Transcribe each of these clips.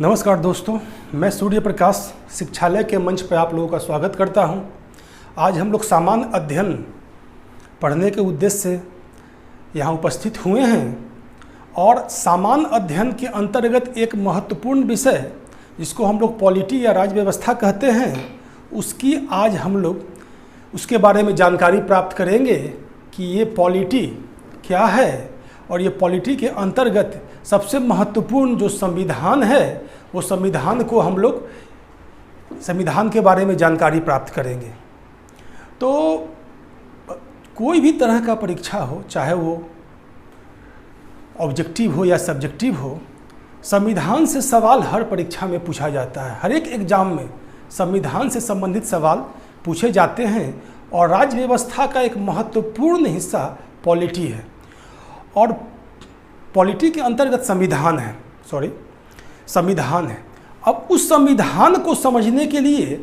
नमस्कार दोस्तों, मैं सूर्य प्रकाश शिक्षालय के मंच पर आप लोगों का स्वागत करता हूं। आज हम लोग सामान्य अध्ययन पढ़ने के उद्देश्य से यहाँ उपस्थित हुए हैं और सामान्य अध्ययन के अंतर्गत एक महत्वपूर्ण विषय जिसको हम लोग पॉलिटी या राज्य व्यवस्था कहते हैं, उसकी आज हम लोग उसके बारे में जानकारी प्राप्त करेंगे कि ये पॉलिटी क्या है और ये पॉलिटी के अंतर्गत सबसे महत्वपूर्ण जो संविधान है वो संविधान को हम लोग संविधान के बारे में जानकारी प्राप्त करेंगे। तो कोई भी तरह का परीक्षा हो, चाहे वो ऑब्जेक्टिव हो या सब्जेक्टिव हो, संविधान से सवाल हर परीक्षा में पूछा जाता है। हर एक एग्जाम में संविधान से संबंधित सवाल पूछे जाते हैं और राज्य व्यवस्था का एक महत्वपूर्ण हिस्सा पॉलिटी है और पॉलिटी के अंतर्गत संविधान है। अब उस संविधान को समझने के लिए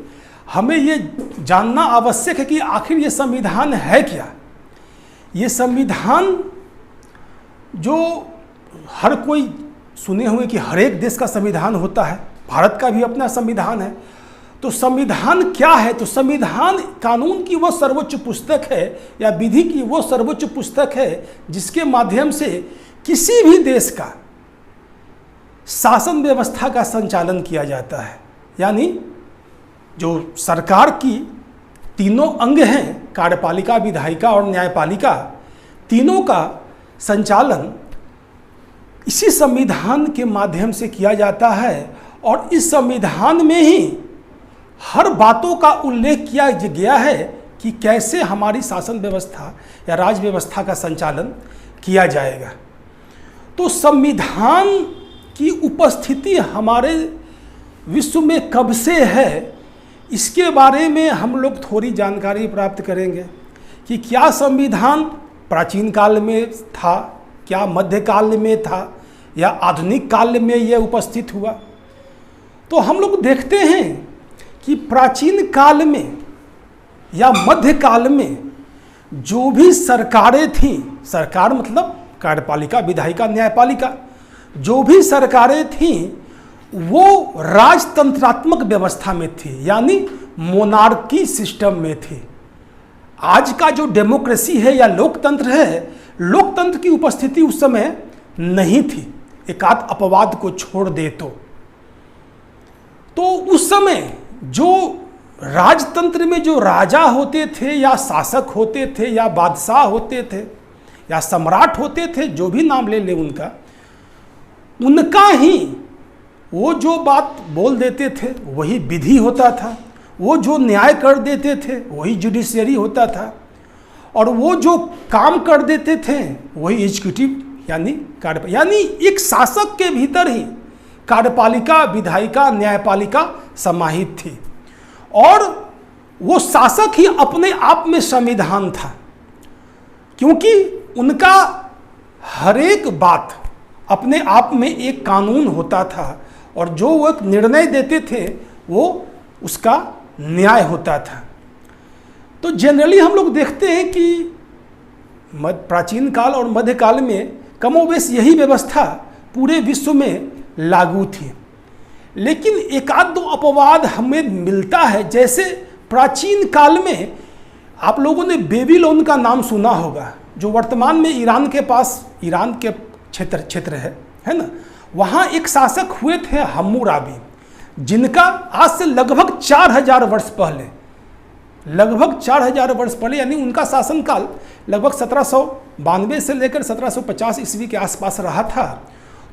हमें ये जानना आवश्यक है कि आखिर ये संविधान है क्या। ये संविधान जो हर कोई सुने हुए कि हर एक देश का संविधान होता है, भारत का भी अपना संविधान है। तो संविधान क्या है? तो संविधान कानून की वो सर्वोच्च पुस्तक है या विधि की वो सर्वोच्च पुस्तक है जिसके माध्यम से किसी भी देश का शासन व्यवस्था का संचालन किया जाता है। यानी जो सरकार की तीनों अंग हैं, कार्यपालिका, विधायिका और न्यायपालिका, तीनों का संचालन इसी संविधान के माध्यम से किया जाता है और इस संविधान में ही हर बातों का उल्लेख किया गया है कि कैसे हमारी शासन व्यवस्था या राज्य व्यवस्था का संचालन किया जाएगा। तो संविधान की उपस्थिति हमारे विश्व में कब से है, इसके बारे में हम लोग थोड़ी जानकारी प्राप्त करेंगे कि क्या संविधान प्राचीन काल में था, क्या मध्यकाल में था या आधुनिक काल में यह उपस्थित हुआ। तो हम लोग देखते हैं कि प्राचीन काल में या मध्यकाल में जो भी सरकारें थीं, सरकार मतलब कार्यपालिका, विधायिका, न्यायपालिका, जो भी सरकारें थीं वो राजतंत्रात्मक व्यवस्था में थी, यानी मोनार्की सिस्टम में थी। आज का जो डेमोक्रेसी है या लोकतंत्र है, लोकतंत्र की उपस्थिति उस समय नहीं थी, एक आध अपवाद को छोड़ दे तो उस समय जो राजतंत्र में जो राजा होते थे या शासक होते थे या बादशाह होते थे या सम्राट होते थे, जो भी नाम ले ले उनका ही वो जो बात बोल देते थे वही विधि होता था, वो जो न्याय कर देते थे वही जुडिशियरी होता था और वो जो काम कर देते थे वही एग्जीक्यूटिव यानी एक शासक के भीतर ही कार्यपालिका, विधायिका, न्यायपालिका समाहित थी और वो शासक ही अपने आप में संविधान था, क्योंकि उनका हर एक बात अपने आप में एक कानून होता था और जो वो एक निर्णय देते थे वो उसका न्याय होता था। तो जनरली हम लोग देखते हैं कि प्राचीन काल और मध्यकाल में कमोबेश यही व्यवस्था पूरे विश्व में लागू थी, लेकिन एक आध दो अपवाद हमें मिलता है। जैसे प्राचीन काल में आप लोगों ने बेबीलोन का नाम सुना होगा, जो वर्तमान में ईरान के पास, ईरान के क्षेत्र है ना। वहाँ एक शासक हुए थे हम्मुराबी, जिनका आज से लगभग 4000 वर्ष पहले यानी उनका शासनकाल लगभग 1792 से लेकर 1750 ईस्वी के आसपास रहा था।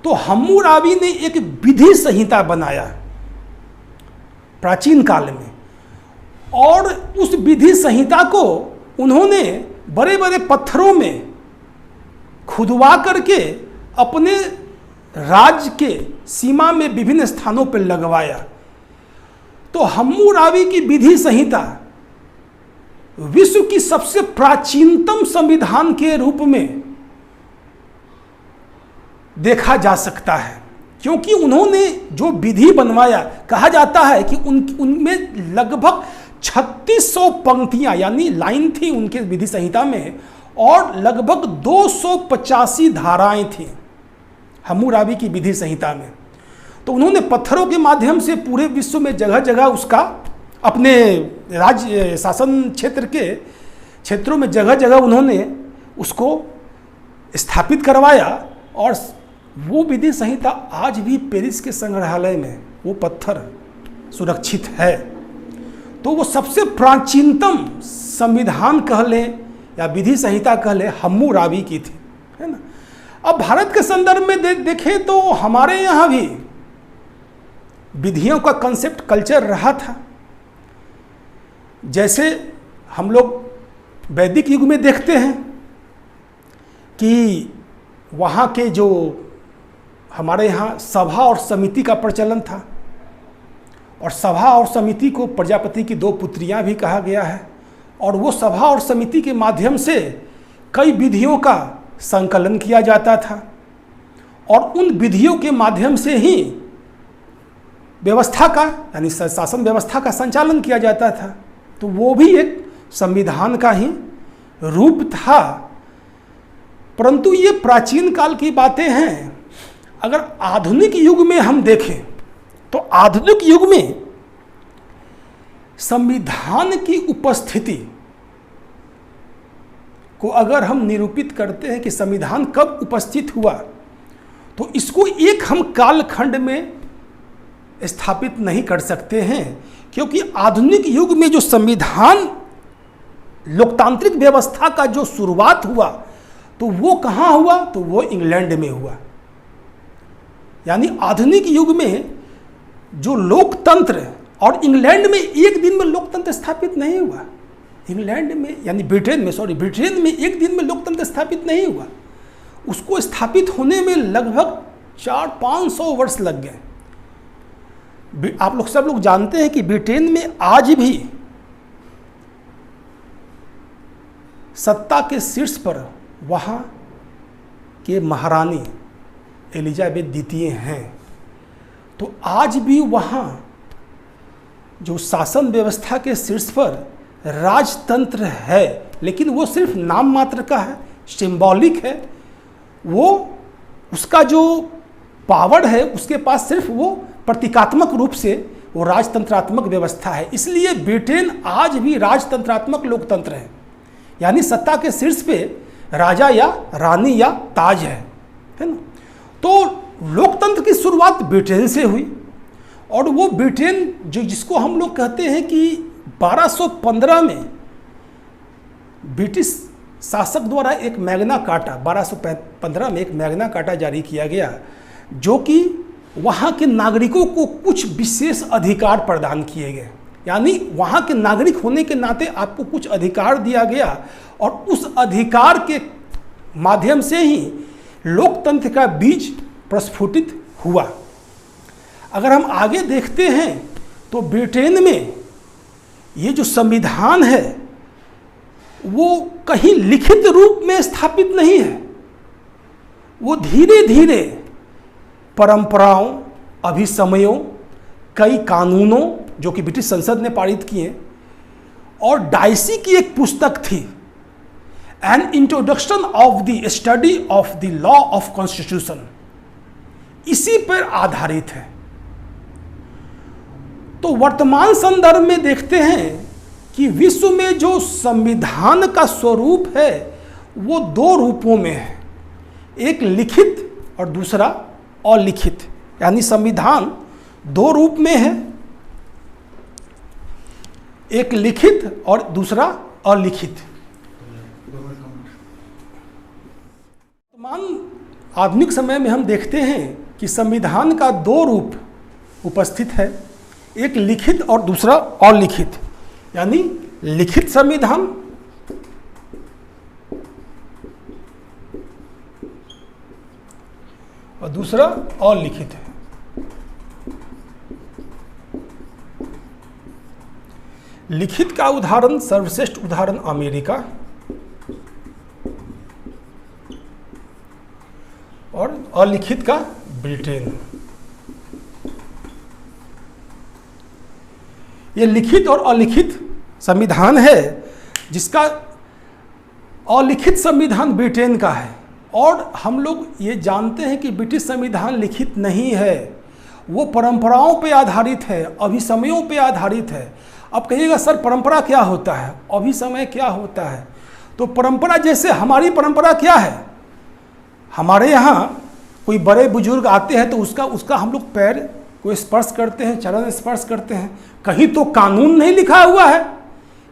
तो हम्मुराबी ने एक विधि संहिता बनाया प्राचीन काल में और उस विधि संहिता को उन्होंने बड़े बड़े पत्थरों में खुदवा करके अपने राज्य के सीमा में विभिन्न स्थानों पर लगवाया। तो हम्मुराबी की विधि संहिता विश्व की सबसे प्राचीनतम संविधान के रूप में देखा जा सकता है, क्योंकि उन्होंने जो विधि बनवाया, कहा जाता है कि उनमें लगभग 3600 पंक्तियां यानी लाइन थी उनके विधि संहिता में और लगभग 285 धाराएं थी हम्मुराबी की विधि संहिता में। तो उन्होंने पत्थरों के माध्यम से पूरे विश्व में जगह जगह उसका अपने राज्य शासन क्षेत्र के क्षेत्रों में जगह जगह उन्होंने उसको स्थापित करवाया। और वो विधि संहिता आज भी पेरिस के संग्रहालय में वो पत्थर सुरक्षित है। तो वो सबसे प्राचीनतम संविधान कह लें या विधि संहिता कह लें हम्मुराबी की थी, है ना। अब भारत के संदर्भ में देखें तो हमारे यहाँ भी विधियों का कंसेप्ट कल्चर रहा था। जैसे हम लोग वैदिक युग में देखते हैं कि वहाँ के जो हमारे यहाँ सभा और समिति का प्रचलन था, और सभा और समिति को प्रजापति की दो पुत्रियां भी कहा गया है। और वो सभा और समिति के माध्यम से कई विधियों का संकलन किया जाता था, और उन विधियों के माध्यम से ही व्यवस्था का यानी शासन व्यवस्था का संचालन किया जाता था। तो वो भी एक संविधान का ही रूप था। परंतु ये प्राचीन काल की बातें हैं। अगर आधुनिक युग में हम देखें तो आधुनिक युग में संविधान की उपस्थिति को अगर हम निरूपित करते हैं कि संविधान कब उपस्थित हुआ, तो इसको एक हम कालखंड में स्थापित नहीं कर सकते हैं। क्योंकि आधुनिक युग में जो संविधान लोकतांत्रिक व्यवस्था का जो शुरुआत हुआ, तो वो कहाँ हुआ, तो वो इंग्लैंड में हुआ। यानी आधुनिक युग में जो लोकतंत्र, और इंग्लैंड में एक दिन में लोकतंत्र स्थापित नहीं हुआ। इंग्लैंड में यानी ब्रिटेन में एक दिन में लोकतंत्र स्थापित नहीं हुआ। उसको स्थापित होने में लगभग 400-500 वर्ष लग गए। आप लोग सब लोग जानते हैं कि ब्रिटेन में आज भी सत्ता के शीर्ष पर वहाँ के महारानी एलिजाबेथ द्वितीय हैं। तो आज भी वहाँ जो शासन व्यवस्था के शीर्ष पर राजतंत्र है, लेकिन वो सिर्फ नाम मात्र का है, सिंबॉलिक है। वो उसका जो पावर है उसके पास सिर्फ वो प्रतीकात्मक रूप से वो राजतंत्रात्मक व्यवस्था है। इसलिए ब्रिटेन आज भी राजतंत्रात्मक लोकतंत्र है। यानी सत्ता के शीर्ष पे राजा या रानी या ताज है ना। तो लोकतंत्र की शुरुआत ब्रिटेन से हुई, और वो ब्रिटेन जो जिसको हम लोग कहते हैं कि 1215 में ब्रिटिश शासक द्वारा एक मैग्ना कार्टा 1215 में एक मैग्ना कार्टा जारी किया गया, जो कि वहाँ के नागरिकों को कुछ विशेष अधिकार प्रदान किए गए। यानी वहाँ के नागरिक होने के नाते आपको कुछ अधिकार दिया गया, और उस अधिकार के माध्यम से ही लोकतंत्र का बीज प्रस्फुटित हुआ। अगर हम आगे देखते हैं तो ब्रिटेन में ये जो संविधान है वो कहीं लिखित रूप में स्थापित नहीं है। वो धीरे धीरे परंपराओं, अभिसमयों, कई कानूनों जो कि ब्रिटिश संसद ने पारित किए, और डाइसी की एक पुस्तक थी, an introduction of the study of the law of constitution, इसी पर आधारित है। तो वर्तमान संदर्भ में देखते हैं कि विश्व में जो संविधान का स्वरूप है वो दो रूपों में है, एक लिखित और दूसरा अलिखित। यानी संविधान दो रूप में है, एक लिखित और दूसरा अलिखित। वर्तमान आधुनिक समय में हम देखते हैं कि संविधान का दो रूप उपस्थित है, एक लिखित और दूसरा अलिखित। यानी लिखित संविधान और दूसरा अलिखित है। लिखित का उदाहरण, सर्वश्रेष्ठ उदाहरण अमेरिका, और अलिखित का ब्रिटेन। ये लिखित और अलिखित संविधान है, जिसका अलिखित संविधान ब्रिटेन का है। और हम लोग ये जानते हैं कि ब्रिटिश संविधान लिखित नहीं है, वो परंपराओं पे आधारित है, अभिसमयों पे आधारित है। अब कहिएगा सर परंपरा क्या होता है, अभिसमय क्या होता है? तो परंपरा जैसे हमारी परंपरा क्या है, हमारे यहाँ कोई बड़े बुजुर्ग आते हैं तो उसका हम लोग पैर को स्पर्श करते हैं, चरण स्पर्श करते हैं। कहीं तो कानून नहीं लिखा हुआ है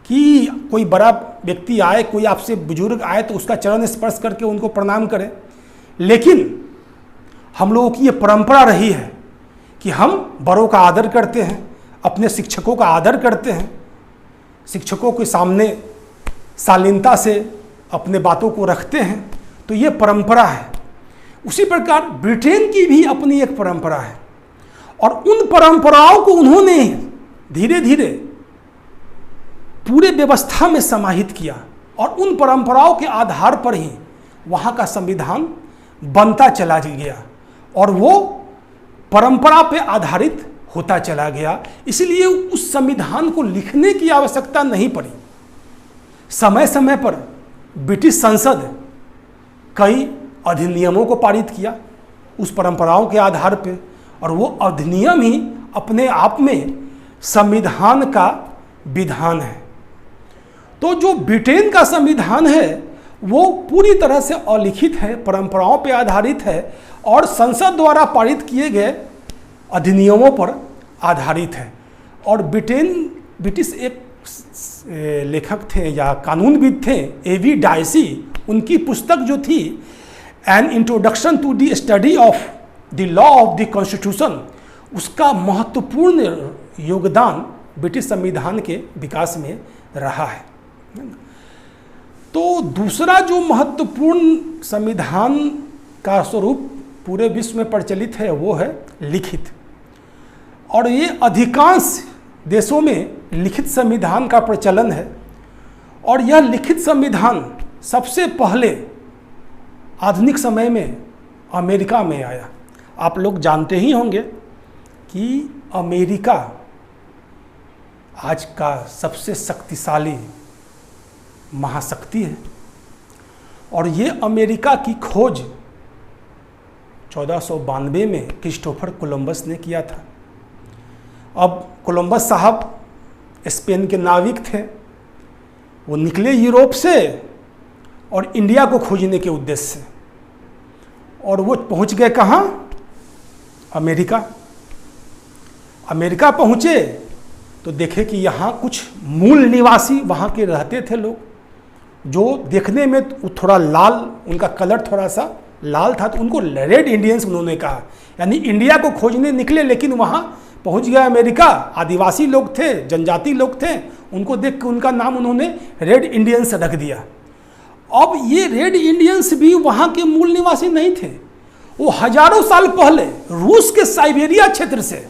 कि कोई बड़ा व्यक्ति आए, कोई आपसे बुजुर्ग आए तो उसका चरण स्पर्श करके उनको प्रणाम करें। लेकिन हम लोगों की ये परंपरा रही है कि हम बड़ों का आदर करते हैं, अपने शिक्षकों का आदर करते हैं, शिक्षकों के सामने शालीनता से अपने बातों को रखते हैं। तो ये परंपरा है। उसी प्रकार ब्रिटेन की भी अपनी एक परंपरा है और उन परंपराओं को उन्होंने धीरे धीरे पूरे व्यवस्था में समाहित किया और उन परंपराओं के आधार पर ही वहाँ का संविधान बनता चला गया और वो परंपरा पे आधारित होता चला गया। इसलिए उस संविधान को लिखने की आवश्यकता नहीं पड़ी। समय समय पर ब्रिटिश संसद कई अधिनियमों को पारित किया उस परंपराओं के आधार पे, और वो अधिनियम ही अपने आप में संविधान का विधान है। तो जो ब्रिटेन का संविधान है वो पूरी तरह से अलिखित है, परंपराओं पे आधारित है और संसद द्वारा पारित किए गए अधिनियमों पर आधारित है। और ब्रिटिश एक लेखक थे या कानूनविद थे, A.V. डायसी, उनकी पुस्तक जो थी an introduction to the study of the law of the constitution, उसका महत्वपूर्ण योगदान ब्रिटिश संविधान के विकास में रहा है। तो दूसरा जो महत्वपूर्ण संविधान का स्वरूप पूरे विश्व में प्रचलित है वो है लिखित। और ये अधिकांश देशों में लिखित संविधान का प्रचलन है। और यह लिखित संविधान सबसे पहले आधुनिक समय में अमेरिका में आया। आप लोग जानते ही होंगे कि अमेरिका आज का सबसे शक्तिशाली महाशक्ति है और ये अमेरिका की खोज 1492 में क्रिस्टोफर कोलंबस ने किया था। अब कोलंबस साहब स्पेन के नाविक थे, वो निकले यूरोप से और इंडिया को खोजने के उद्देश्य से, और वो पहुंच गए कहाँ? अमेरिका। अमेरिका पहुँचे तो देखे कि यहाँ कुछ मूल निवासी वहाँ के रहते थे लोग, जो देखने में थोड़ा लाल, उनका कलर थोड़ा सा लाल था, तो उनको रेड इंडियंस उन्होंने कहा। यानी इंडिया को खोजने निकले लेकिन वहाँ पहुँच गया अमेरिका, आदिवासी लोग थे, जनजाति लोग थे, उनको देख के उनका नाम उन्होंने रेड इंडियंस रख दिया। अब ये रेड इंडियंस भी वहाँ के मूल निवासी नहीं थे, वो हजारों साल पहले रूस के साइबेरिया क्षेत्र से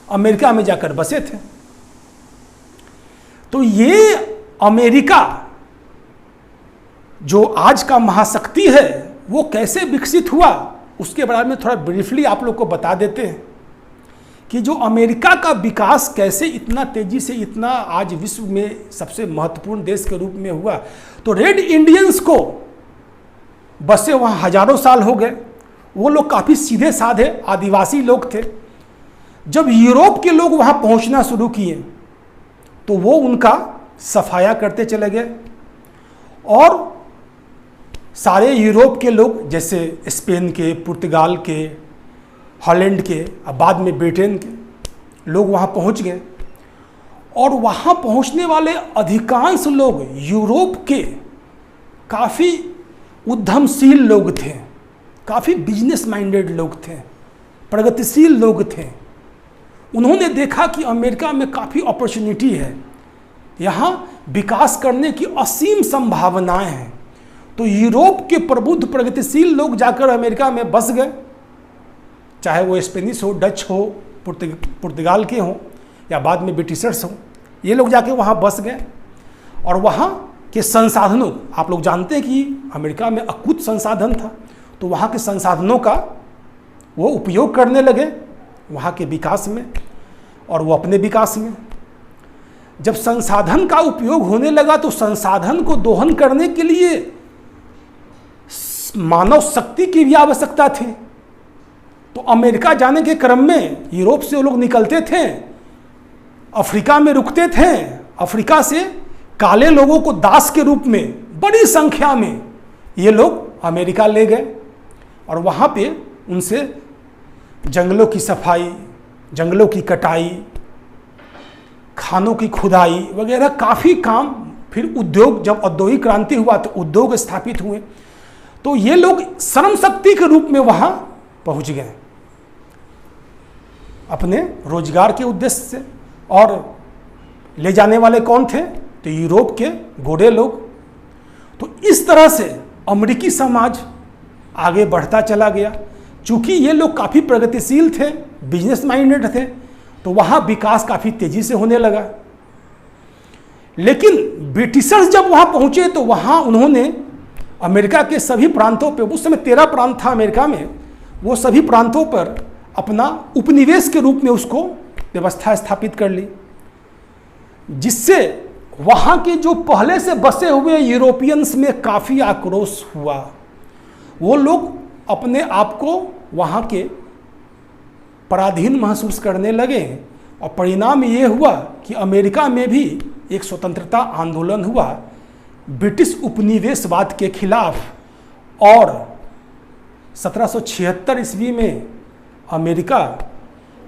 अमेरिका में जाकर बसे थे। तो ये अमेरिका जो आज का महाशक्ति है वो कैसे विकसित हुआ उसके बारे में थोड़ा ब्रीफली आप लोग को बता देते हैं कि जो अमेरिका का विकास कैसे इतना तेजी से इतना आज विश्व में सबसे महत्वपूर्ण देश के रूप में हुआ। तो रेड इंडियंस को बसे वहाँ हजारों साल हो गए। वो लोग काफ़ी सीधे साधे आदिवासी लोग थे। जब यूरोप के लोग वहाँ पहुँचना शुरू किए तो वो उनका सफाया करते चले गए और सारे यूरोप के लोग जैसे स्पेन के, पुर्तगाल के, हॉलैंड के, अब बाद में ब्रिटेन के लोग वहाँ पहुँच गए। और वहाँ पहुँचने वाले अधिकांश लोग यूरोप के काफ़ी उद्यमशील लोग थे, काफ़ी बिजनेस माइंडेड लोग थे, प्रगतिशील लोग थे। उन्होंने देखा कि अमेरिका में काफ़ी अपॉर्चुनिटी है, यहाँ विकास करने की असीम संभावनाएं हैं। तो यूरोप के प्रबुद्ध प्रगतिशील लोग जाकर अमेरिका में बस गए, चाहे वो स्पेनिश हो, डच हो, पुर्तगाल के हों या बाद में ब्रिटिशर्स हों, ये लोग जाके वहाँ बस गए। और वहाँ के संसाधनों, आप लोग जानते हैं कि अमेरिका में अकुत संसाधन था, तो वहाँ के संसाधनों का वो उपयोग करने लगे वहाँ के विकास में और वो अपने विकास में। जब संसाधन का उपयोग होने लगा तो संसाधन को दोहन करने के लिए मानव शक्ति की भी आवश्यकता थी। तो अमेरिका जाने के क्रम में यूरोप से वो लोग निकलते थे, अफ्रीका में रुकते थे, अफ्रीका से काले लोगों को दास के रूप में बड़ी संख्या में ये लोग अमेरिका ले गए और वहाँ पे उनसे जंगलों की सफाई, जंगलों की कटाई, खानों की खुदाई वगैरह काफ़ी काम, फिर उद्योग, जब औद्योगिक क्रांति हुआ तो उद्योग स्थापित हुए, तो ये लोग श्रम शक्ति के रूप में वहाँ पहुँच गए अपने रोजगार के उद्देश्य से। और ले जाने वाले कौन थे? तो यूरोप के गोरे लोग। तो इस तरह से अमेरिकी समाज आगे बढ़ता चला गया। चूंकि ये लोग काफ़ी प्रगतिशील थे, बिजनेस माइंडेड थे, तो वहाँ विकास काफ़ी तेज़ी से होने लगा। लेकिन ब्रिटिशर्स जब वहाँ पहुँचे तो वहाँ उन्होंने अमेरिका के सभी प्रांतों पे, उस समय 13 प्रांत था अमेरिका में, वो सभी प्रांतों पर अपना उपनिवेश के रूप में उसको व्यवस्था स्थापित कर ली, जिससे वहाँ के जो पहले से बसे हुए यूरोपियंस में काफ़ी आक्रोश हुआ। वो लोग अपने आप को वहाँ के पराधीन महसूस करने लगे और परिणाम ये हुआ कि अमेरिका में भी एक स्वतंत्रता आंदोलन हुआ ब्रिटिश उपनिवेशवाद के खिलाफ। और 1776 ईस्वी में अमेरिका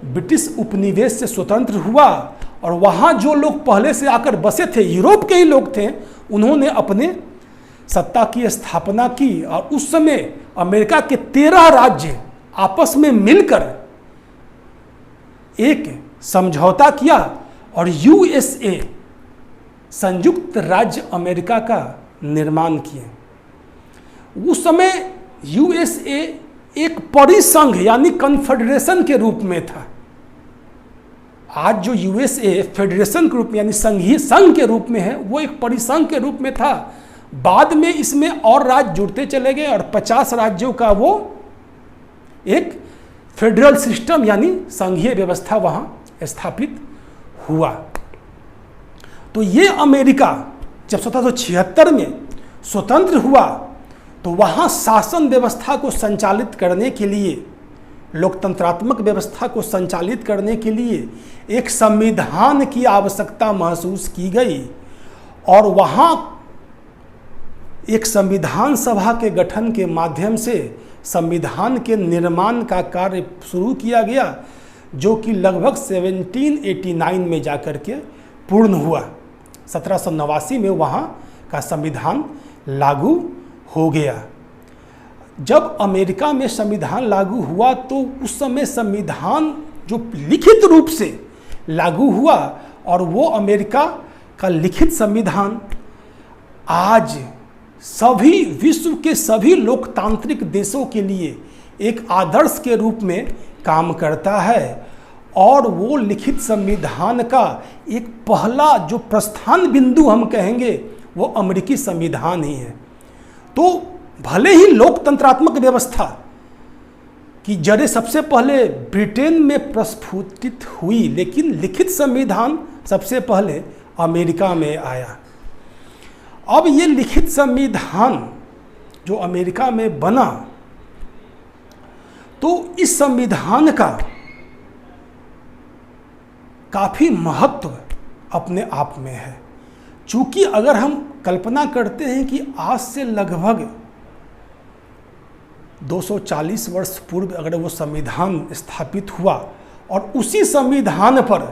ब्रिटिश उपनिवेश से स्वतंत्र हुआ और वहाँ जो लोग पहले से आकर बसे थे, यूरोप के ही लोग थे, उन्होंने अपने सत्ता की स्थापना की। और उस समय अमेरिका के 13 राज्य आपस में मिलकर एक समझौता किया और यूएसए, संयुक्त राज्य अमेरिका का निर्माण किए। उस समय यूएसए एक परिसंघ यानी कन्फेडरेशन के रूप में था। आज जो यूएसए फेडरेशन के रूप में यानी संघीय संघ के रूप में है, वो एक परिसंघ के रूप में था। बाद में इसमें और राज्य जुड़ते चले गए और 50 राज्यों का वो एक फेडरल सिस्टम यानी संघीय व्यवस्था वहाँ स्थापित हुआ। तो ये अमेरिका जब 1776 में स्वतंत्र हुआ तो वहाँ शासन व्यवस्था को संचालित करने के लिए, लोकतंत्रात्मक व्यवस्था को संचालित करने के लिए एक संविधान की आवश्यकता महसूस की गई और वहाँ एक संविधान सभा के गठन के माध्यम से संविधान के निर्माण का कार्य शुरू किया गया, जो कि लगभग 1789 में जाकर के पूर्ण हुआ। 1789 में वहाँ का संविधान लागू हो गया। जब अमेरिका में संविधान लागू हुआ तो उस समय संविधान जो लिखित रूप से लागू हुआ और वो अमेरिका का लिखित संविधान आज सभी विश्व के सभी लोकतांत्रिक देशों के लिए एक आदर्श के रूप में काम करता है। और वो लिखित संविधान का एक पहला जो प्रस्थान बिंदु हम कहेंगे वो अमेरिकी संविधान ही है। तो भले ही लोकतंत्रात्मक व्यवस्था की जड़ें सबसे पहले ब्रिटेन में प्रस्फुटित हुई, लेकिन लिखित संविधान सबसे पहले अमेरिका में आया। अब ये लिखित संविधान जो अमेरिका में बना, तो इस संविधान का काफ़ी महत्व अपने आप में है। चूँकि अगर हम कल्पना करते हैं कि आज से लगभग 240 वर्ष पूर्व अगर वो संविधान स्थापित हुआ और उसी संविधान पर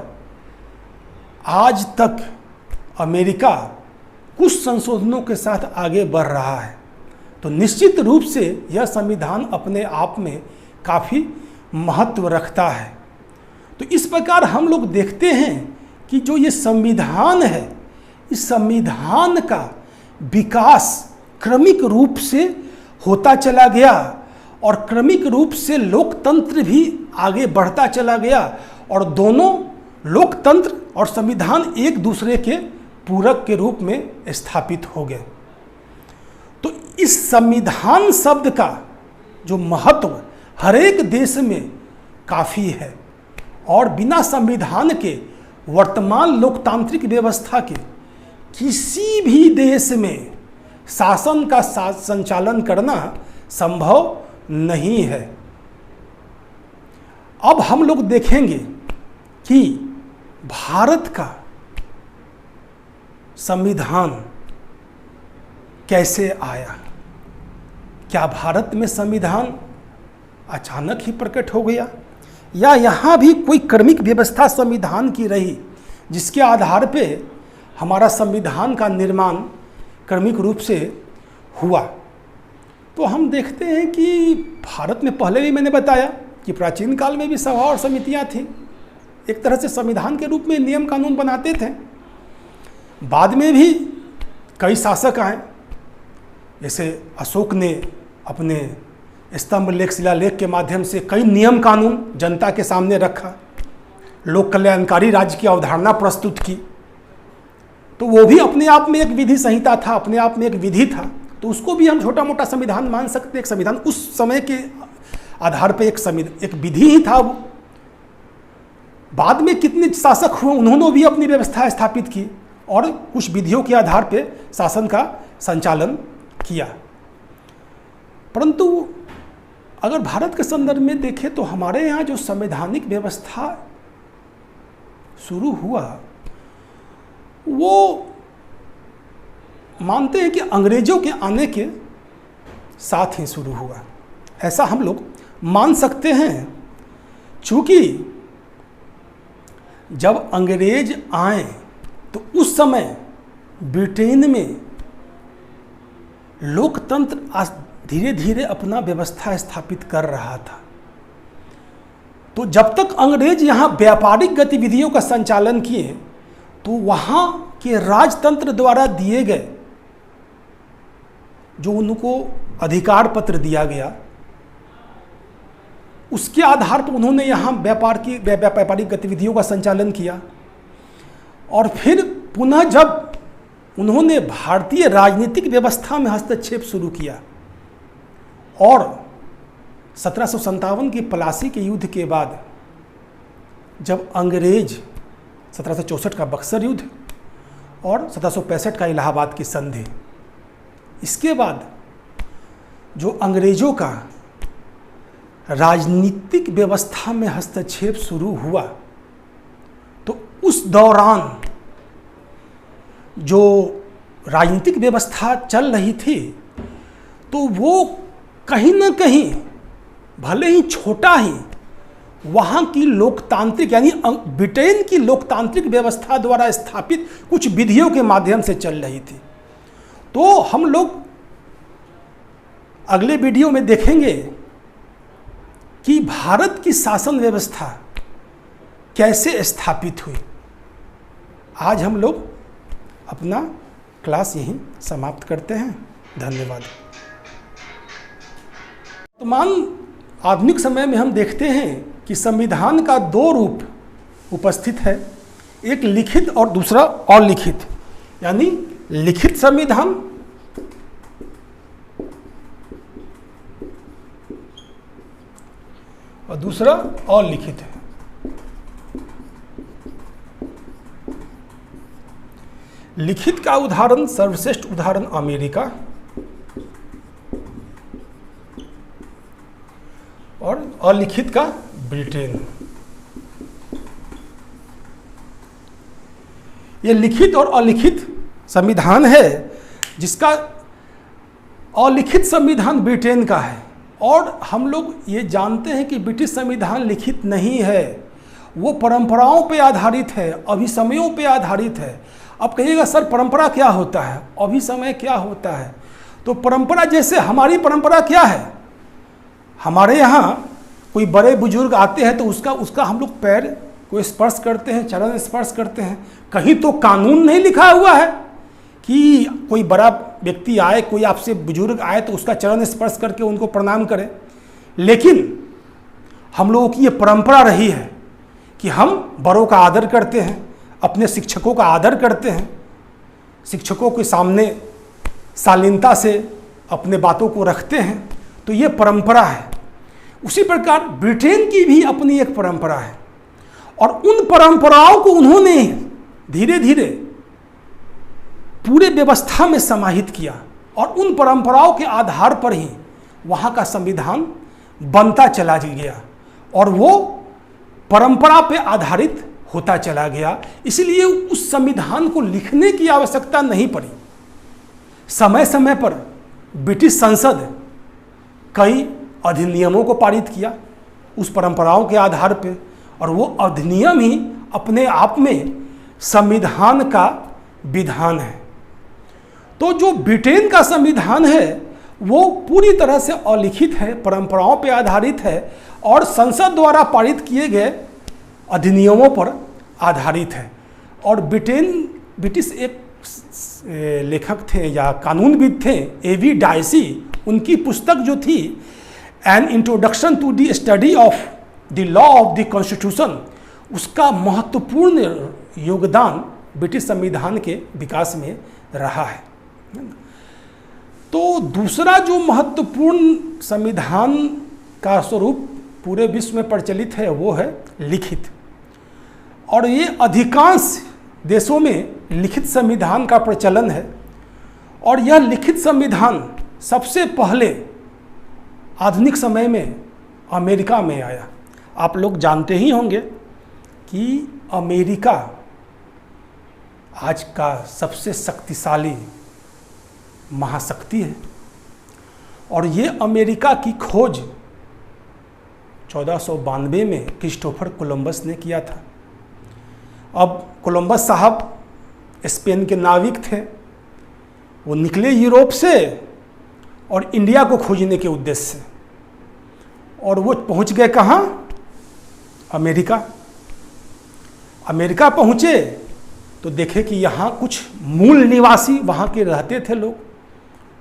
आज तक अमेरिका कुछ संशोधनों के साथ आगे बढ़ रहा है, तो निश्चित रूप से यह संविधान अपने आप में काफ़ी महत्व रखता है। तो इस प्रकार हम लोग देखते हैं कि जो ये संविधान है, इस संविधान का विकास क्रमिक रूप से होता चला गया और क्रमिक रूप से लोकतंत्र भी आगे बढ़ता चला गया और दोनों लोकतंत्र और संविधान एक दूसरे के पूरक के रूप में स्थापित हो गए। तो इस संविधान शब्द का जो महत्व हर एक देश में काफ़ी है और बिना संविधान के वर्तमान लोकतांत्रिक व्यवस्था के किसी भी देश में शासन का संचालन करना संभव नहीं है। अब हम लोग देखेंगे कि भारत का संविधान कैसे आया। क्या भारत में संविधान अचानक ही प्रकट हो गया, या यहाँ भी कोई क्रमिक व्यवस्था संविधान की रही जिसके आधार पे हमारा संविधान का निर्माण क्रमिक रूप से हुआ। तो हम देखते हैं कि भारत में पहले भी मैंने बताया कि प्राचीन काल में भी सभा और समितियां थीं, एक तरह से संविधान के रूप में नियम कानून बनाते थे। बाद में भी कई शासक आए, जैसे अशोक ने अपने स्तंभ लेख शिलालेख के माध्यम से कई नियम कानून जनता के सामने रखा, लोक कल्याणकारी राज्य की अवधारणा प्रस्तुत की। तो वो भी अपने आप में एक विधि संहिता था, अपने आप में एक विधि था, तो उसको भी हम छोटा मोटा संविधान मान सकते। एक संविधान उस समय के आधार पर एक विधि ही था वो। बाद में कितने शासक हुए, उन्होंने भी अपनी व्यवस्था स्थापित की और कुछ विधियों के आधार पर शासन का संचालन किया। परंतु अगर भारत के संदर्भ में देखें तो हमारे यहाँ जो संवैधानिक व्यवस्था शुरू हुआ वो मानते हैं कि अंग्रेजों के आने के साथ ही शुरू हुआ, ऐसा हम लोग मान सकते हैं। चूँकि जब अंग्रेज आए तो उस समय ब्रिटेन में लोकतंत्र धीरे धीरे अपना व्यवस्था स्थापित कर रहा था। तो जब तक अंग्रेज यहाँ व्यापारिक गतिविधियों का संचालन किए तो वहाँ के राजतंत्र द्वारा दिए गए जो उनको अधिकार पत्र दिया गया, उसके आधार पर उन्होंने यहाँ व्यापारिक गतिविधियों का संचालन किया। और फिर पुनः जब उन्होंने भारतीय राजनीतिक व्यवस्था में हस्तक्षेप शुरू किया और 1757 की प्लासी के युद्ध के बाद जब अंग्रेज 1764 का बक्सर युद्ध और 1765 का इलाहाबाद की संधि, इसके बाद जो अंग्रेजों का राजनीतिक व्यवस्था में हस्तक्षेप शुरू हुआ, तो उस दौरान जो राजनीतिक व्यवस्था चल रही थी तो वो कहीं ना कहीं भले ही छोटा ही वहाँ की लोकतांत्रिक यानी ब्रिटेन की लोकतांत्रिक व्यवस्था द्वारा स्थापित कुछ विधियों के माध्यम से चल रही थी। तो हम लोग अगले वीडियो में देखेंगे कि भारत की शासन व्यवस्था कैसे स्थापित हुई। आज हम लोग अपना क्लास यहीं समाप्त करते हैं। धन्यवाद। वर्तमान आधुनिक समय में हम देखते हैं कि संविधान का दो रूप उपस्थित है, एक लिखित और दूसरा अलिखित। यानी लिखित संविधान और दूसरा अलिखित है। लिखित का उदाहरण, सर्वश्रेष्ठ उदाहरण अमेरिका और अलिखित का ब्रिटेन। ये लिखित और अलिखित संविधान है, जिसका अलिखित संविधान ब्रिटेन का है। और हम लोग ये जानते हैं कि ब्रिटिश संविधान लिखित नहीं है, वो परंपराओं पे आधारित है, अभिसमयों पे आधारित है। अब कहिएगा सर परंपरा क्या होता है, अभिसमय क्या होता है? तो परंपरा जैसे हमारी परंपरा क्या है, हमारे यहाँ कोई बड़े बुजुर्ग आते हैं तो उसका हम लोग पैर को स्पर्श करते हैं, चरण स्पर्श करते हैं। कहीं तो कानून नहीं लिखा हुआ है कि कोई बड़ा व्यक्ति आए, कोई आपसे बुजुर्ग आए तो उसका चरण स्पर्श करके उनको प्रणाम करें। लेकिन हम लोगों की ये परंपरा रही है कि हम बड़ों का आदर करते हैं, अपने शिक्षकों का आदर करते हैं, शिक्षकों के सामने शालीनता से अपने बातों को रखते हैं। तो ये परंपरा है। उसी प्रकार ब्रिटेन की भी अपनी एक परंपरा है और उन परंपराओं को उन्होंने धीरे धीरे पूरे व्यवस्था में समाहित किया और उन परंपराओं के आधार पर ही वहाँ का संविधान बनता चला गया। और वो परंपरा पे आधारित होता चला गया, इसलिए उस संविधान को लिखने की आवश्यकता नहीं पड़ी। समय समय पर ब्रिटिश संसद कई अधिनियमों को पारित किया उस परंपराओं के आधार पे, और वो अधिनियम ही अपने आप में संविधान का विधान है। तो जो ब्रिटेन का संविधान है वो पूरी तरह से अलिखित है, परंपराओं पे आधारित है और संसद द्वारा पारित किए गए अधिनियमों पर आधारित है। और ब्रिटिश एक लेखक थे या कानूनविद थे, एवी डायसी, उनकी पुस्तक जो थी an introduction to the study of the law of the constitution, उसका महत्वपूर्ण योगदान ब्रिटिश संविधान के विकास में रहा है। तो दूसरा जो महत्वपूर्ण संविधान का स्वरूप पूरे विश्व में प्रचलित है वो है लिखित। और ये अधिकांश देशों में लिखित संविधान का प्रचलन है। और यह लिखित संविधान सबसे पहले आधुनिक समय में अमेरिका में आया। आप लोग जानते ही होंगे कि अमेरिका आज का सबसे शक्तिशाली महाशक्ति है। और ये अमेरिका की खोज 1492 में क्रिस्टोफर कोलंबस ने किया था। अब कोलंबस साहब स्पेन के नाविक थे, वो निकले यूरोप से और इंडिया को खोजने के उद्देश्य से, और वो पहुंच गए कहाँ? अमेरिका। अमेरिका पहुँचे तो देखे कि यहाँ कुछ मूल निवासी वहाँ के रहते थे लोग,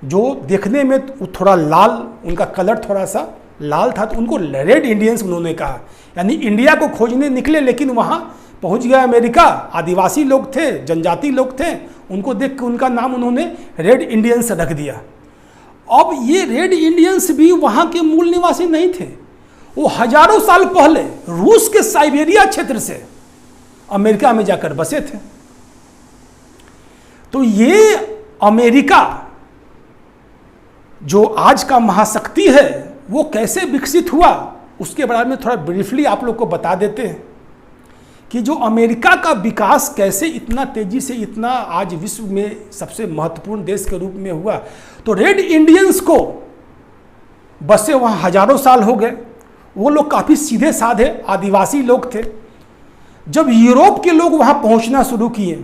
जो देखने में थोड़ा लाल, उनका कलर थोड़ा सा लाल था, तो उनको रेड इंडियंस उन्होंने कहा। यानी इंडिया को खोजने निकले लेकिन वहाँ पहुँच गया अमेरिका, आदिवासी लोग थे, जनजाति लोग थे, उनको देख के उनका नाम उन्होंने रेड इंडियंस रख दिया। अब ये रेड इंडियंस भी वहाँ के मूल निवासी नहीं थे, वो हजारों साल पहले रूस के साइबेरिया क्षेत्र से अमेरिका में जाकर बसे थे। तो ये अमेरिका जो आज का महाशक्ति है वो कैसे विकसित हुआ उसके बारे में थोड़ा ब्रीफली आप लोग को बता देते हैं कि जो अमेरिका का विकास कैसे इतना तेजी से इतना आज विश्व में सबसे महत्वपूर्ण देश के रूप में हुआ। तो रेड इंडियंस को बसे वहाँ हजारों साल हो गए। वो लोग काफ़ी सीधे साधे आदिवासी लोग थे। जब यूरोप के लोग वहाँ पहुँचना शुरू किए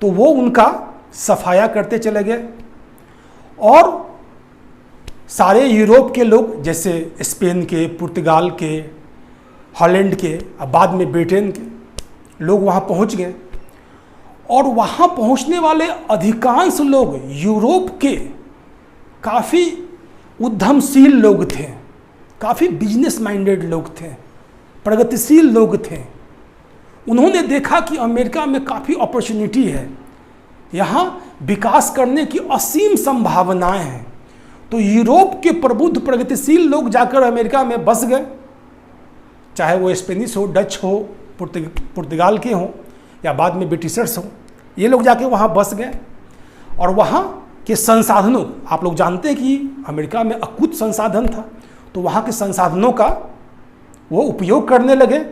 तो वो उनका सफाया करते चले गए, और सारे यूरोप के लोग जैसे स्पेन के, पुर्तगाल के, हॉलैंड के, अब बाद में ब्रिटेन के लोग वहाँ पहुँच गए। और वहाँ पहुँचने वाले अधिकांश लोग यूरोप के काफ़ी उद्यमशील लोग थे, काफ़ी बिजनेस माइंडेड लोग थे, प्रगतिशील लोग थे। उन्होंने देखा कि अमेरिका में काफ़ी अपॉर्चुनिटी है, यहाँ विकास करने की असीम संभावनाएं हैं। तो यूरोप के प्रबुद्ध प्रगतिशील लोग जाकर अमेरिका में बस गए, चाहे वो स्पेनिश हो, डच हो, पुर्तगाल के हों या बाद में ब्रिटिशर्स हों, ये लोग जाके वहाँ बस गए। और वहाँ के संसाधनों, आप लोग जानते हैं कि अमेरिका में अकुत संसाधन था, तो वहाँ के संसाधनों का वो उपयोग करने लगे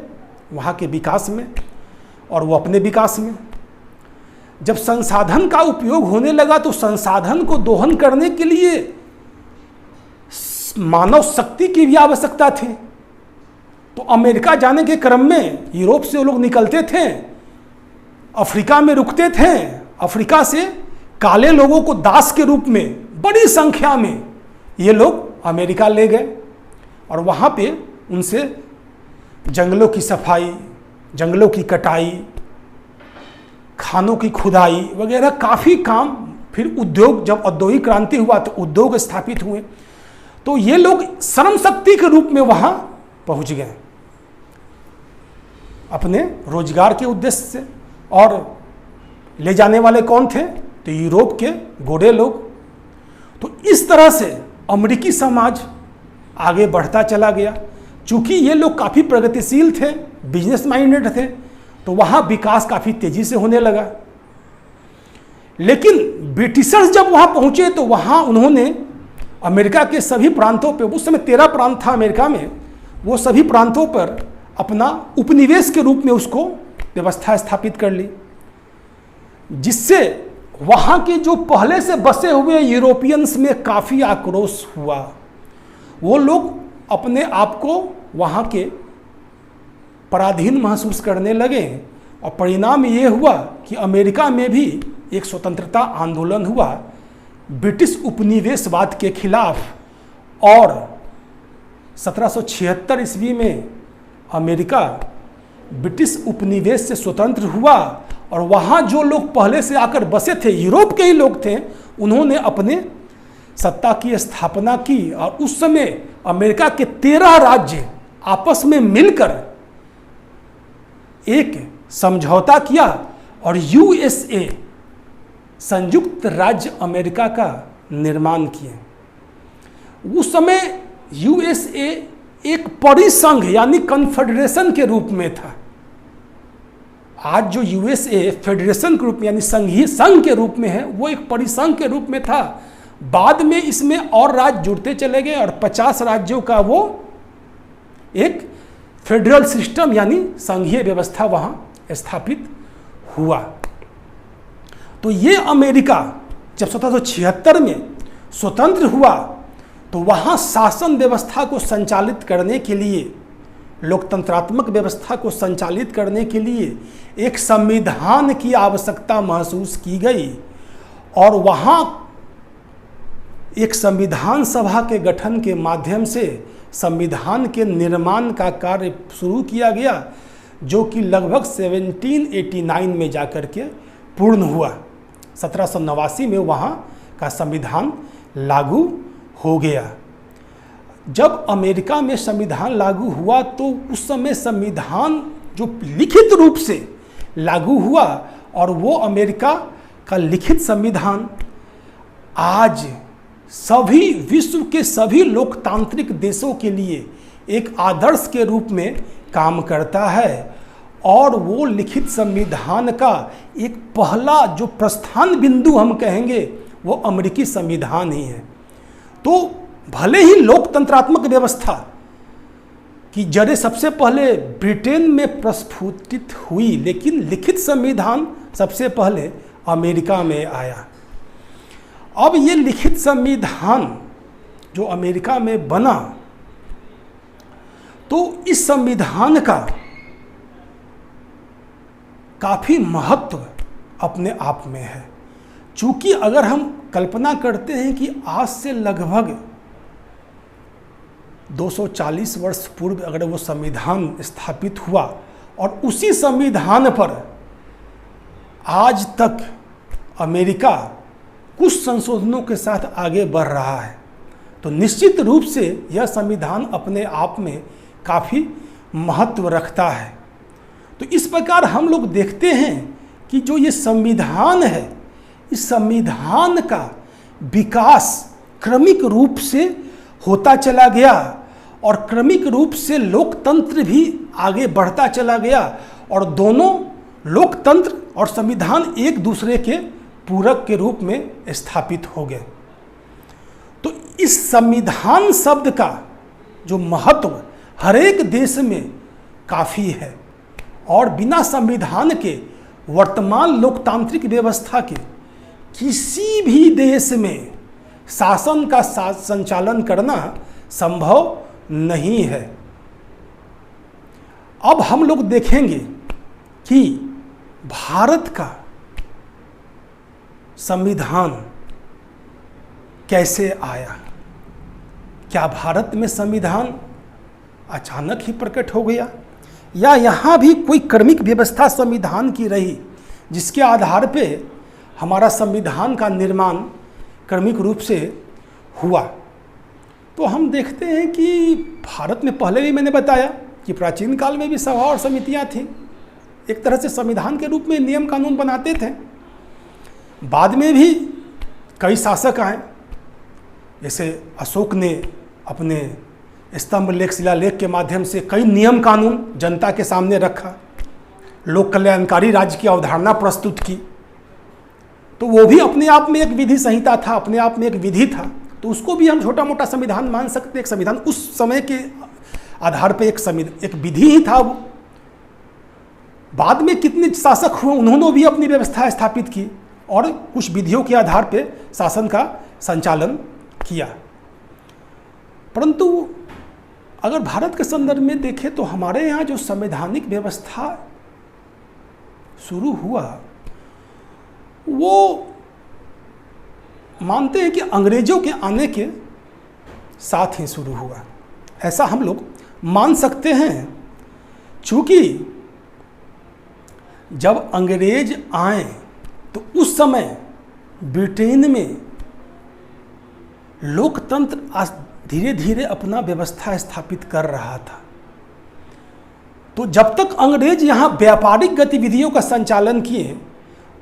वहाँ के विकास में और वो अपने विकास में। जब संसाधन का उपयोग होने लगा तो संसाधन को दोहन करने के लिए मानव शक्ति की भी आवश्यकता थी। तो अमेरिका जाने के क्रम में यूरोप से वो लोग निकलते थे, अफ्रीका में रुकते थे, अफ्रीका से काले लोगों को दास के रूप में बड़ी संख्या में ये लोग अमेरिका ले गए, और वहाँ पे उनसे जंगलों की सफाई, जंगलों की कटाई, खानों की खुदाई वगैरह काफ़ी काम, फिर उद्योग, जब औद्योगिक क्रांति हुआ तो उद्योग स्थापित हुए। तो ये लोग श्रम शक्ति के रूप में वहाँ पहुँच गए अपने रोजगार के उद्देश्य से। और ले जाने वाले कौन थे? तो यूरोप के गोरे लोग। तो इस तरह से अमेरिकी समाज आगे बढ़ता चला गया। चूँकि ये लोग काफ़ी प्रगतिशील थे, बिजनेस माइंडेड थे, तो वहाँ विकास काफ़ी तेज़ी से होने लगा। लेकिन ब्रिटिशर्स जब वहाँ पहुँचे तो वहाँ उन्होंने अमेरिका के सभी प्रांतों पे, उस समय 13 प्रांत था अमेरिका में, वो सभी प्रांतों पर अपना उपनिवेश के रूप में उसको व्यवस्था स्थापित कर ली, जिससे वहाँ के जो पहले से बसे हुए यूरोपियंस में काफ़ी आक्रोश हुआ। वो लोग अपने आप को वहाँ के पराधीन महसूस करने लगे और परिणाम ये हुआ कि अमेरिका में भी एक स्वतंत्रता आंदोलन हुआ ब्रिटिश उपनिवेशवाद के खिलाफ। और 1776 ईस्वी में अमेरिका ब्रिटिश उपनिवेश से स्वतंत्र हुआ और वहाँ जो लोग पहले से आकर बसे थे, यूरोप के ही लोग थे, उन्होंने अपने सत्ता की स्थापना की। और उस समय अमेरिका के 13 राज्य आपस में मिलकर एक समझौता किया और यूएसए, संयुक्त राज्य अमेरिका का निर्माण किए। उस समय यूएसए एक परिसंघ यानी कन्फेडरेशन के रूप में था। आज जो यूएसए फेडरेशन के रूप में यानी संघीय संघ के रूप में है, वो एक परिसंघ के रूप में था। बाद में इसमें और राज्य जुड़ते चले गए और 50 राज्यों का वो एक फेडरल सिस्टम यानी संघीय व्यवस्था वहाँ स्थापित हुआ। तो ये अमेरिका जब 1776 में स्वतंत्र हुआ तो वहाँ शासन व्यवस्था को संचालित करने के लिए, लोकतंत्रात्मक व्यवस्था को संचालित करने के लिए एक संविधान की आवश्यकता महसूस की गई और वहाँ एक संविधान सभा के गठन के माध्यम से संविधान के निर्माण का कार्य शुरू किया गया, जो कि लगभग 1789 में जाकर के पूर्ण हुआ। 1789 में वहाँ का संविधान लागू हो गया। जब अमेरिका में संविधान लागू हुआ तो उस समय संविधान जो लिखित रूप से लागू हुआ और वो अमेरिका का लिखित संविधान आज सभी विश्व के सभी लोकतांत्रिक देशों के लिए एक आदर्श के रूप में काम करता है। और वो लिखित संविधान का एक पहला जो प्रस्थान बिंदु हम कहेंगे वो अमेरिकी संविधान ही है। तो भले ही लोकतंत्रात्मक व्यवस्था की जड़ें सबसे पहले ब्रिटेन में प्रस्फुटित हुई, लेकिन लिखित संविधान सबसे पहले अमेरिका में आया। अब ये लिखित संविधान जो अमेरिका में बना, तो इस संविधान का काफ़ी महत्व अपने आप में है। चूँकि अगर हम कल्पना करते हैं कि आज से लगभग 240 वर्ष पूर्व अगर वो संविधान स्थापित हुआ और उसी संविधान पर आज तक अमेरिका कुछ संशोधनों के साथ आगे बढ़ रहा है, तो निश्चित रूप से यह संविधान अपने आप में काफ़ी महत्व रखता है। तो इस प्रकार हम लोग देखते हैं कि जो ये संविधान है, इस संविधान का विकास क्रमिक रूप से होता चला गया और क्रमिक रूप से लोकतंत्र भी आगे बढ़ता चला गया और दोनों लोकतंत्र और संविधान एक दूसरे के पूरक के रूप में स्थापित हो गए। तो इस संविधान शब्द का जो महत्व हर एक देश में काफ़ी है और बिना संविधान के वर्तमान लोकतांत्रिक व्यवस्था के किसी भी देश में शासन का संचालन करना संभव नहीं है। अब हम लोग देखेंगे कि भारत का संविधान कैसे आया। क्या भारत में संविधान अचानक ही प्रकट हो गया या यहाँ भी कोई क्रमिक व्यवस्था संविधान की रही जिसके आधार पे हमारा संविधान का निर्माण क्रमिक रूप से हुआ? तो हम देखते हैं कि भारत में पहले भी मैंने बताया कि प्राचीन काल में भी सभा और समितियाँ थीं, एक तरह से संविधान के रूप में नियम कानून बनाते थे। बाद में भी कई शासक आए, जैसे अशोक ने अपने स्तंभ लेख शिलालेख के माध्यम से कई नियम कानून जनता के सामने रखा, लोक कल्याणकारी राज्य की अवधारणा प्रस्तुत की। तो वो भी अपने आप में एक विधि संहिता था, अपने आप में एक विधि था, तो उसको भी हम छोटा मोटा संविधान मान सकते। एक संविधान उस समय के आधार पे एक विधि ही था वो। बाद में कितने शासक हुए, उन्होंने भी अपनी व्यवस्था स्थापित की और कुछ विधियों के आधार पे शासन का संचालन किया। परंतु अगर भारत के संदर्भ में देखें तो हमारे यहाँ जो संवैधानिक व्यवस्था शुरू हुआ वो मानते हैं कि अंग्रेजों के आने के साथ ही शुरू हुआ, ऐसा हम लोग मान सकते हैं। चूँकि जब अंग्रेज आए तो उस समय ब्रिटेन में लोकतंत्र धीरे धीरे अपना व्यवस्था स्थापित कर रहा था। तो जब तक अंग्रेज यहाँ व्यापारिक गतिविधियों का संचालन किए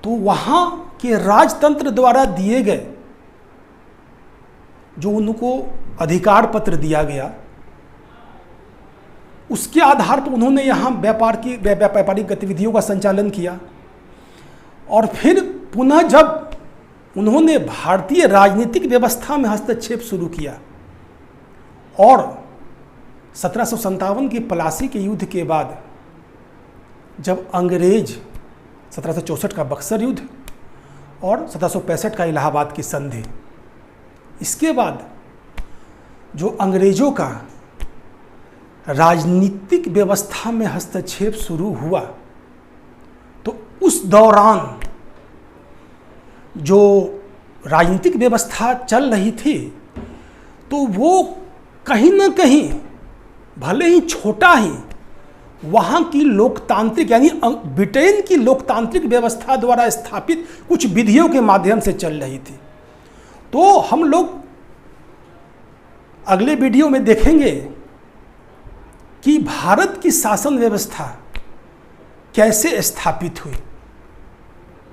तो वहाँ के राजतंत्र द्वारा दिए गए जो उनको अधिकार पत्र दिया गया उसके आधार पर उन्होंने यहाँ व्यापारिक गतिविधियों का संचालन किया। और फिर पुनः जब उन्होंने भारतीय राजनीतिक व्यवस्था में हस्तक्षेप शुरू किया और 1757 की प्लासी के युद्ध के बाद जब अंग्रेज 1764 का बक्सर युद्ध और 1765 का इलाहाबाद की संधि, इसके बाद जो अंग्रेजों का राजनीतिक व्यवस्था में हस्तक्षेप शुरू हुआ तो उस दौरान जो राजनीतिक व्यवस्था चल रही थी तो वो कहीं ना कहीं भले ही छोटा ही वहाँ की लोकतांत्रिक यानी ब्रिटेन की लोकतांत्रिक व्यवस्था द्वारा स्थापित कुछ विधियों के माध्यम से चल रही थी। तो हम लोग अगले वीडियो में देखेंगे कि भारत की शासन व्यवस्था कैसे स्थापित हुई।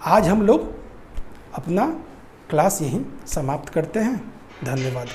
आज हम लोग अपना क्लास यहीं समाप्त करते हैं। धन्यवाद।